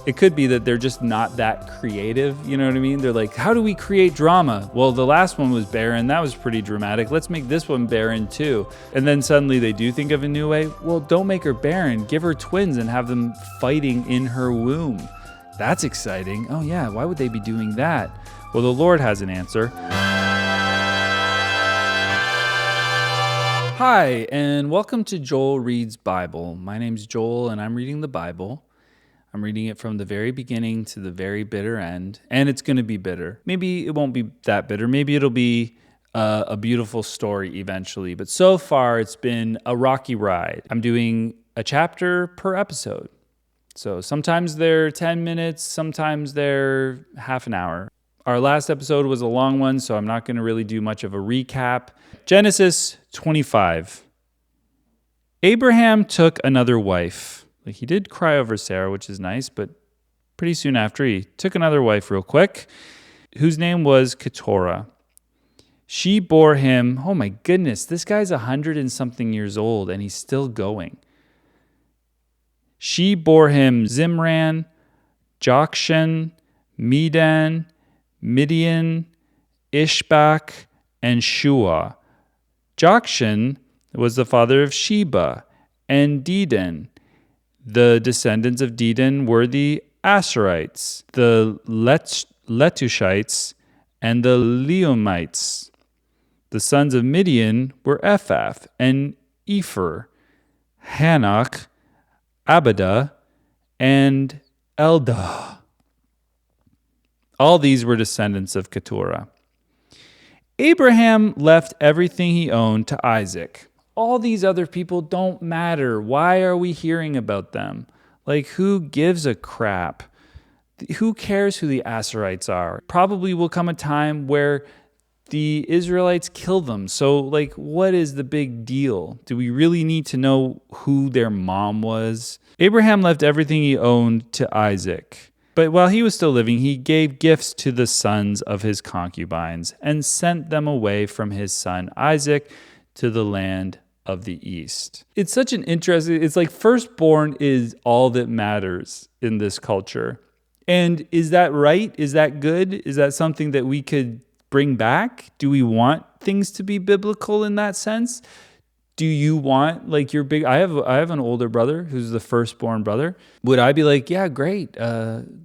It could be that they're just not that creative, you know what I mean? They're like, how do we create drama? Well, the last one was barren. That was pretty dramatic. Let's make this one barren too. And then suddenly they do think of a new way. Well, don't make her barren. Give her twins and have them fighting in her womb. That's exciting. Oh yeah, why would they be doing that? Well, the Lord has an answer. Hi, and welcome to Joel Reads Bible. My name's Joel, and I'm reading the Bible. I'm reading it from the very beginning to the very bitter end, and it's going to be bitter. Maybe it won't be that bitter. Maybe it'll be a beautiful story eventually, but so far it's been a rocky ride. I'm doing a chapter per episode. So sometimes they're 10 minutes, sometimes they're half an hour. Our last episode was a long one, so I'm not going to really do much of a recap. Genesis 25. Abraham took another wife. He did cry over Sarah, which is nice, but pretty soon after, he took another wife real quick, whose name was Keturah. She bore him, oh my goodness, this guy's 100 and something years old, and he's still going. She bore him Zimran, Jokshan, Medan, Midian, Ishbak, and Shua. Jokshan was the father of Sheba and Dedan. The descendants of Dedan were the Asherites, the Letushites, and the Leomites. The sons of Midian were Ephath and Epher, Hanok, Abida, and Eldah. All these were descendants of Keturah. Abraham left everything he owned to Isaac. All these other people don't matter. Why are we hearing about them? Like, who gives a crap? Who cares who the Asherites are? Probably will come a time where the Israelites kill them. So, like, what is the big deal? Do we really need to know who their mom was? Abraham left everything he owned to Isaac. But while he was still living, he gave gifts to the sons of his concubines and sent them away from his son Isaac to the land of the east. It's such an interesting, it's like firstborn is all that matters in this culture. And is that right? Is that good? Is that something that we could bring back? Do we want things to be biblical in that sense? Do you want, like, your big, I have an older brother who's the firstborn brother. Would I be like, yeah, great,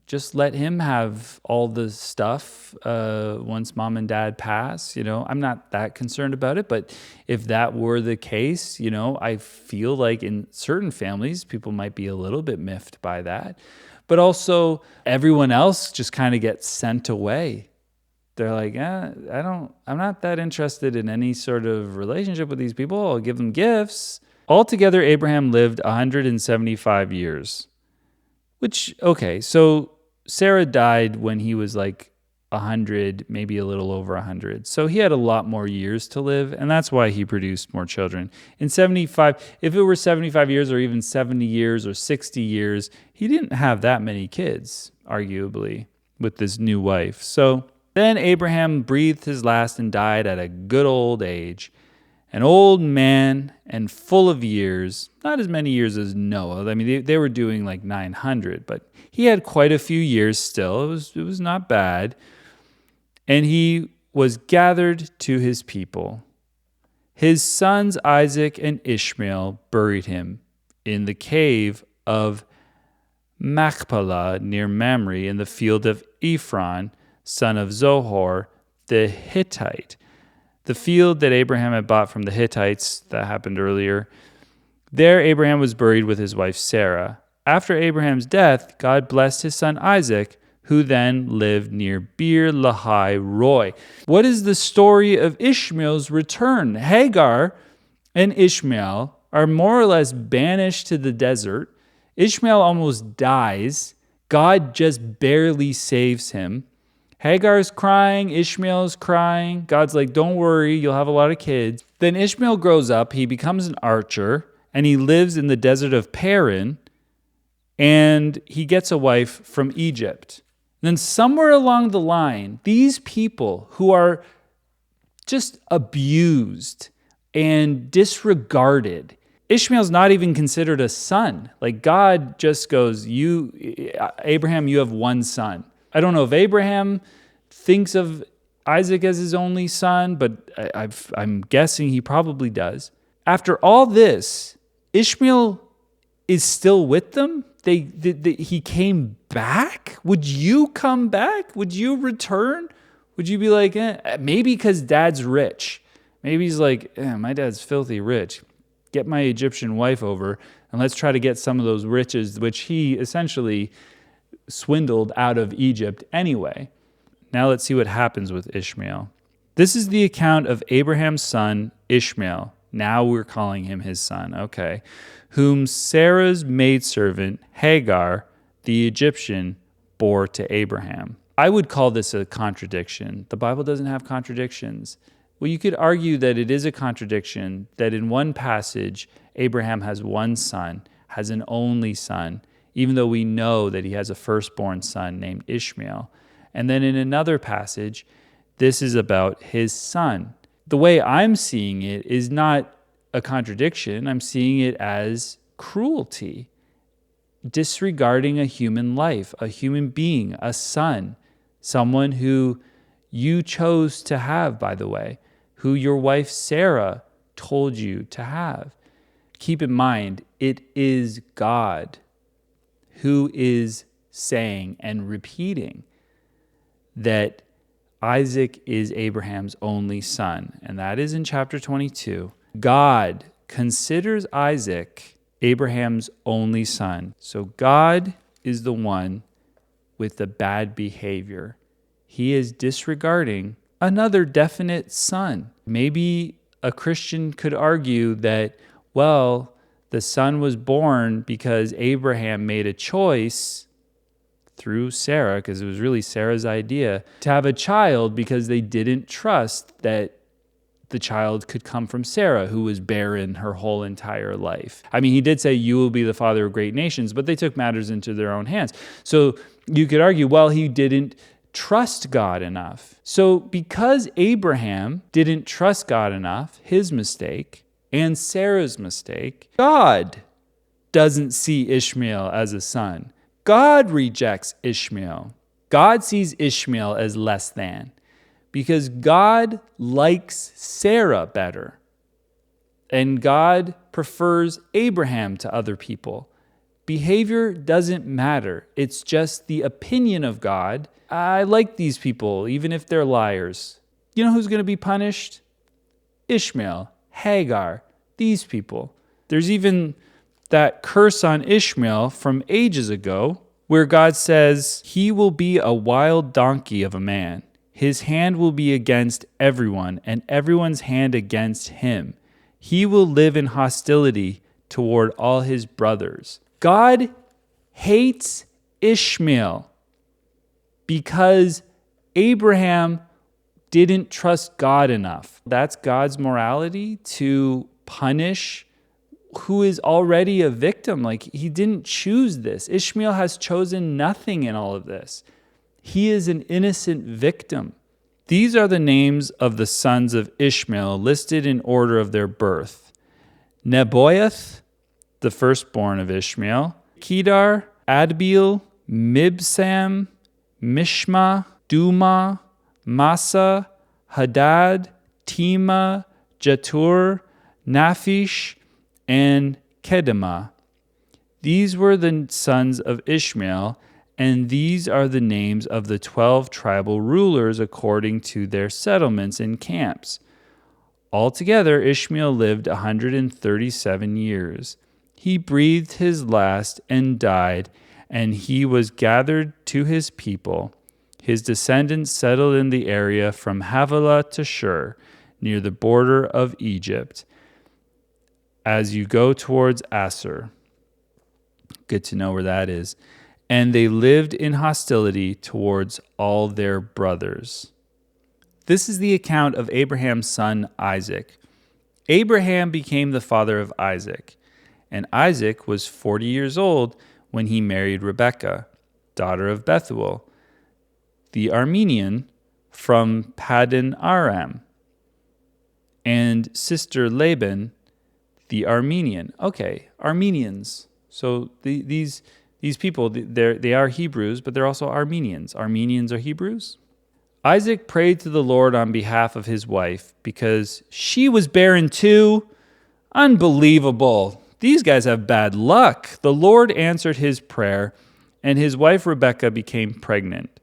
just let him have all the stuff once mom and dad pass? You know, I'm not that concerned about it, but if that were the case, you know, I feel like in certain families, people might be a little bit miffed by that. But also, everyone else just kind of gets sent away. They're like, I'm not that interested in any sort of relationship with these people. I'll give them gifts. Altogether, Abraham lived 175 years. Which, okay, so Sarah died when he was like 100, maybe a little over 100. So he had a lot more years to live, and that's why he produced more children. In 75, if it were 75 years or even 70 years or 60 years, he didn't have that many kids, arguably, with this new wife. So then Abraham breathed his last and died at a good old age, an old man and full of years, not as many years as Noah. I mean, they were doing like 900, but he had quite a few years still. It was not bad. And he was gathered to his people. His sons Isaac and Ishmael buried him in the cave of Machpelah near Mamre in the field of Ephron, son of Zohar, the Hittite. The field that Abraham had bought from the Hittites, that happened earlier. There Abraham was buried with his wife Sarah. After Abraham's death, God blessed his son Isaac, who then lived near Beer Lahai Roi. What is the story of Ishmael's return? Hagar and Ishmael are more or less banished to the desert. Ishmael almost dies. God just barely saves him. Hagar's crying, Ishmael's crying. God's like, don't worry, you'll have a lot of kids. Then Ishmael grows up, he becomes an archer, and he lives in the desert of Paran, and he gets a wife from Egypt. And then somewhere along the line, these people who are just abused and disregarded Ishmael's not even considered a son. Like God just goes, Abraham, you have one son. I don't know if Abraham thinks of Isaac as his only son, but I'm guessing he probably does. After all this, Ishmael is still with them. He came back. Would you come back? Would you return? Would you be like, maybe because dad's rich. Maybe he's like, my dad's filthy rich. Get my Egyptian wife over and let's try to get some of those riches, which he essentially swindled out of Egypt anyway. Now let's see what happens with Ishmael. This is the account of Abraham's son, Ishmael. Now we're calling him his son, okay. Whom Sarah's maidservant, Hagar, the Egyptian, bore to Abraham. I would call this a contradiction. The Bible doesn't have contradictions. Well, you could argue that it is a contradiction that in one passage, Abraham has one son, has an only son, even though we know that he has a firstborn son named Ishmael. And then in another passage, this is about his son. The way I'm seeing it is not a contradiction. I'm seeing it as cruelty, disregarding a human life, a human being, a son, someone who you chose to have, by the way, who your wife Sarah told you to have. Keep in mind, it is God who is saying and repeating that Isaac is Abraham's only son, and that is in chapter 22. God considers Isaac Abraham's only son. So God is the one with the bad behavior. He is disregarding another definite son. Maybe a Christian could argue that, well, the son was born because Abraham made a choice through Sarah, because it was really Sarah's idea, to have a child because they didn't trust that the child could come from Sarah, who was barren her whole entire life. I mean, he did say, you will be the father of great nations, but they took matters into their own hands. So you could argue, well, he didn't trust God enough. So because Abraham didn't trust God enough, his mistake, and Sarah's mistake, God doesn't see Ishmael as a son. God rejects Ishmael. God sees Ishmael as less than because God likes Sarah better. And God prefers Abraham to other people. Behavior doesn't matter. It's just the opinion of God. I like these people, even if they're liars. You know who's going to be punished? Ishmael, Hagar, these people. There's even that curse on Ishmael from ages ago, where God says, he will be a wild donkey of a man. His hand will be against everyone, and everyone's hand against him. He will live in hostility toward all his brothers. God hates Ishmael because Abraham didn't trust God enough. That's God's morality, to punish who is already a victim. Like, he didn't choose this. Ishmael has chosen nothing in all of this. He is an innocent victim. These are the names of the sons of Ishmael listed in order of their birth. Nebaioth, the firstborn of Ishmael, Kedar, Adbeel, Mibsam, Mishma, Duma, Massa, Hadad, Tema, Jetur, Naphish, and Kedemah. These were the sons of Ishmael, and these are the names of the 12 tribal rulers according to their settlements and camps. Altogether, Ishmael lived 137 years. He breathed his last and died, and he was gathered to his people. His descendants settled in the area from Havilah to Shur, near the border of Egypt, as you go towards Assur. Good to know where that is. And they lived in hostility towards all their brothers. This is the account of Abraham's son Isaac. Abraham became the father of Isaac, and Isaac was 40 years old when he married Rebekah, daughter of Bethuel, the Aramean from Paddan Aram, and sister Laban, the Armenian. Okay, Armenians. So these people, they are Hebrews, but they're also Armenians. Armenians are Hebrews. Isaac prayed to the Lord on behalf of his wife because she was barren too. Unbelievable. These guys have bad luck. The Lord answered his prayer, and his wife Rebekah became pregnant.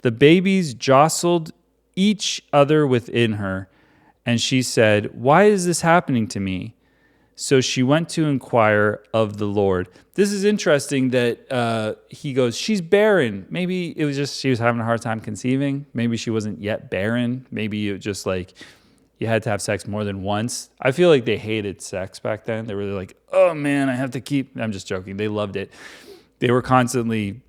The babies jostled each other within her, and she said, "Why is this happening to me?" So she went to inquire of the Lord. This is interesting that he goes, she's barren. Maybe it was just she was having a hard time conceiving. Maybe she wasn't yet barren. Maybe it just like you had to have sex more than once. I feel like they hated sex back then. They were like, oh man, I have to keep. I'm just joking. They loved it. They were constantly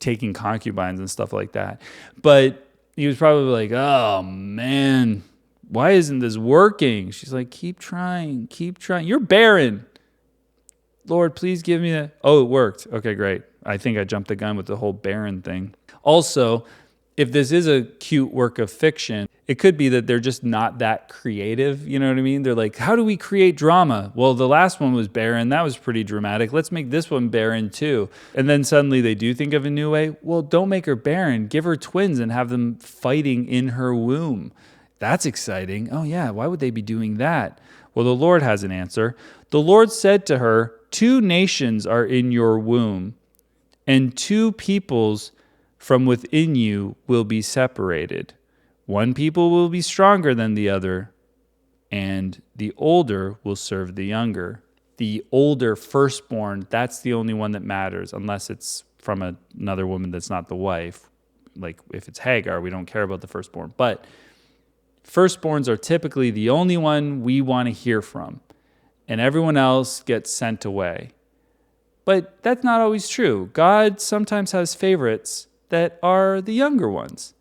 taking concubines and stuff like that. But he was probably like, oh man, why isn't this working? She's like, keep trying. You're barren. Lord, please give me that. Oh, it worked. Okay, great. I think I jumped the gun with the whole barren thing. Also, if this is a cute work of fiction, it could be that they're just not that creative. You know what I mean? They're like, how do we create drama? Well, the last one was barren. That was pretty dramatic. Let's make this one barren too. And then suddenly they do think of a new way. Well, don't make her barren. Give her twins and have them fighting in her womb. That's exciting. Oh yeah, why would they be doing that? Well, the Lord has an answer. The Lord said to her, 2 nations are in your womb, and 2 peoples from within you will be separated. One people will be stronger than the other, and the older will serve the younger. The older firstborn, that's the only one that matters, unless it's from another woman that's not the wife. Like if it's Hagar, we don't care about the firstborn. But firstborns are typically the only one we want to hear from, and everyone else gets sent away. But that's not always true. God sometimes has favorites that are the younger ones.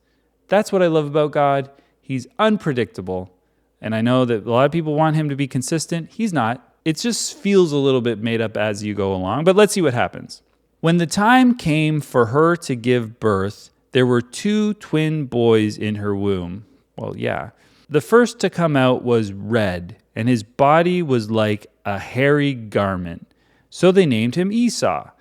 That's what I love about God. He's unpredictable. And I know that a lot of people want him to be consistent. He's not. It just feels a little bit made up as you go along. But let's see what happens. When the time came for her to give birth, there were 2 twin boys in her womb. Well, yeah. The first to come out was red, and his body was like a hairy garment. So they named him Esau.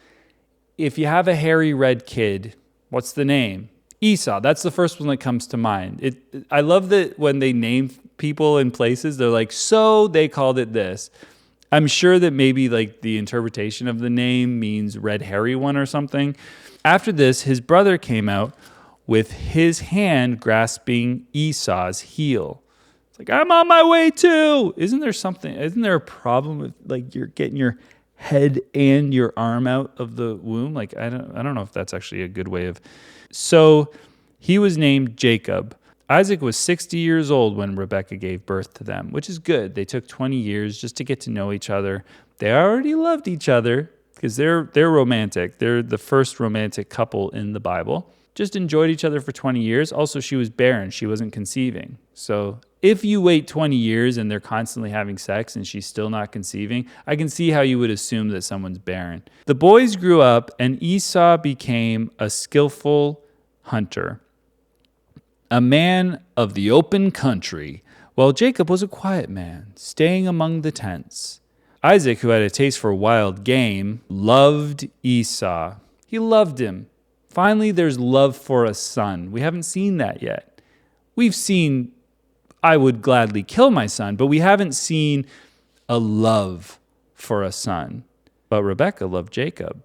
If you have a hairy red kid, what's the name? Esau. That's the first one that comes to mind. I love that when they name people in places, they're like, so they called it this. I'm sure that maybe like the interpretation of the name means red hairy one or something. After this, his brother came out with his hand grasping Esau's heel. It's like, I'm on my way too. Isn't there a problem with like you're getting your head and your arm out of the womb? Like, I don't know if that's actually a good way of. So he was named Jacob. Isaac was 60 years old when Rebekah gave birth to them, which is good. They took 20 years just to get to know each other. They already loved each other because they're romantic. They're the first romantic couple in the Bible. Just enjoyed each other for 20 years. Also, she was barren. She wasn't conceiving. So if you wait 20 years and they're constantly having sex and she's still not conceiving, I can see how you would assume that someone's barren. The boys grew up, and Esau became a skillful hunter, a man of the open country, while Jacob was a quiet man, staying among the tents. Isaac, who had a taste for wild game, loved Esau. He loved him. Finally, there's love for a son. We haven't seen that yet. We've seen, I would gladly kill my son, but we haven't seen a love for a son. But Rebekah loved Jacob.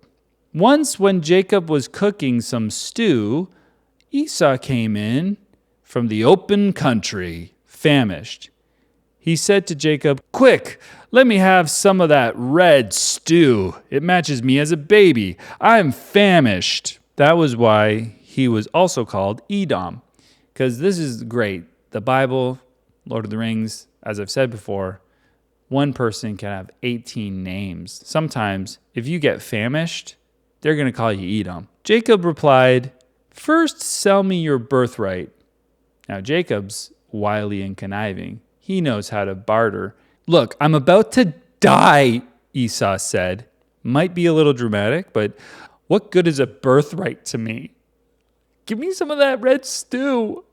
Once when Jacob was cooking some stew, Esau came in from the open country, famished. He said to Jacob, "Quick, let me have some of that red stew. It matches me as a baby. I'm famished." That was why he was also called Edom, because this is great. The Bible, Lord of the Rings, as I've said before, one person can have 18 names. Sometimes, if you get famished, they're going to call you Edom. Jacob replied, "First sell me your birthright." Now, Jacob's wily and conniving. He knows how to barter. "Look, I'm about to die," Esau said. Might be a little dramatic, but what good is a birthright to me? Give me some of that red stew.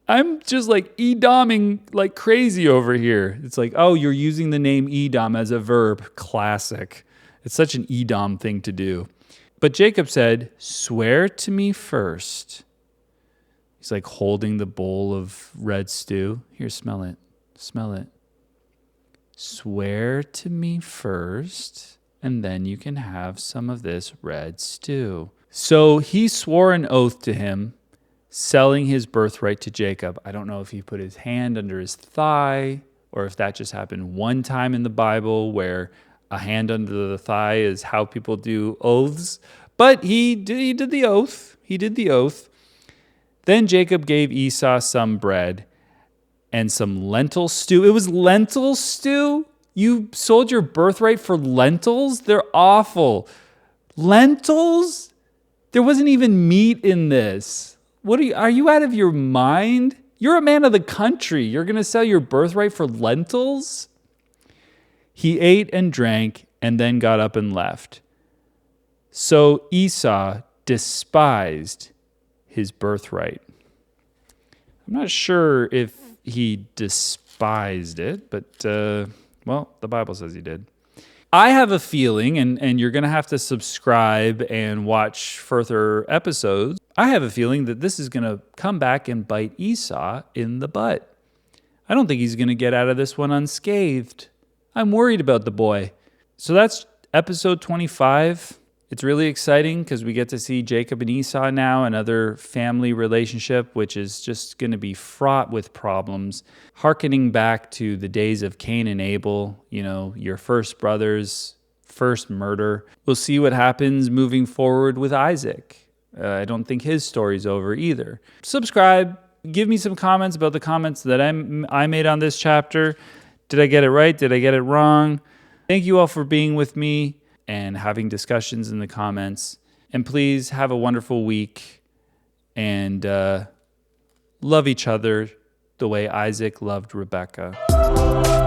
I'm just like Edoming like crazy over here. It's like, oh, you're using the name Edom as a verb. Classic. It's such an Edom thing to do. But Jacob said, swear to me first. He's like holding the bowl of red stew. Here, smell it. Smell it. Swear to me first, and then you can have some of this red stew. So he swore an oath to him, selling his birthright to Jacob. I don't know if he put his hand under his thigh or if that just happened one time in the Bible where a hand under the thigh is how people do oaths. But he did the oath. He did the oath. Then Jacob gave Esau some bread and some lentil stew. It was lentil stew? You sold your birthright for lentils? They're awful. Lentils? There wasn't even meat in this. Are you out of your mind? You're a man of the country. You're going to sell your birthright for lentils? He ate and drank and then got up and left. So Esau despised his birthright. I'm not sure if he despised it, but, well, the Bible says he did. I have a feeling, and you're going to have to subscribe and watch further episodes. I have a feeling that this is going to come back and bite Esau in the butt. I don't think he's going to get out of this one unscathed. I'm worried about the boy. So that's episode 25. It's really exciting because we get to see Jacob and Esau now, another family relationship, which is just going to be fraught with problems. Harkening back to the days of Cain and Abel, your first brother's first murder. We'll see what happens moving forward with Isaac. I don't think his story's over either. Subscribe. Give me some comments about the comments that I made on this chapter. Did I get it right? Did I get it wrong? Thank you all for being with me and having discussions in the comments. And please have a wonderful week and love each other the way Isaac loved Rebekah.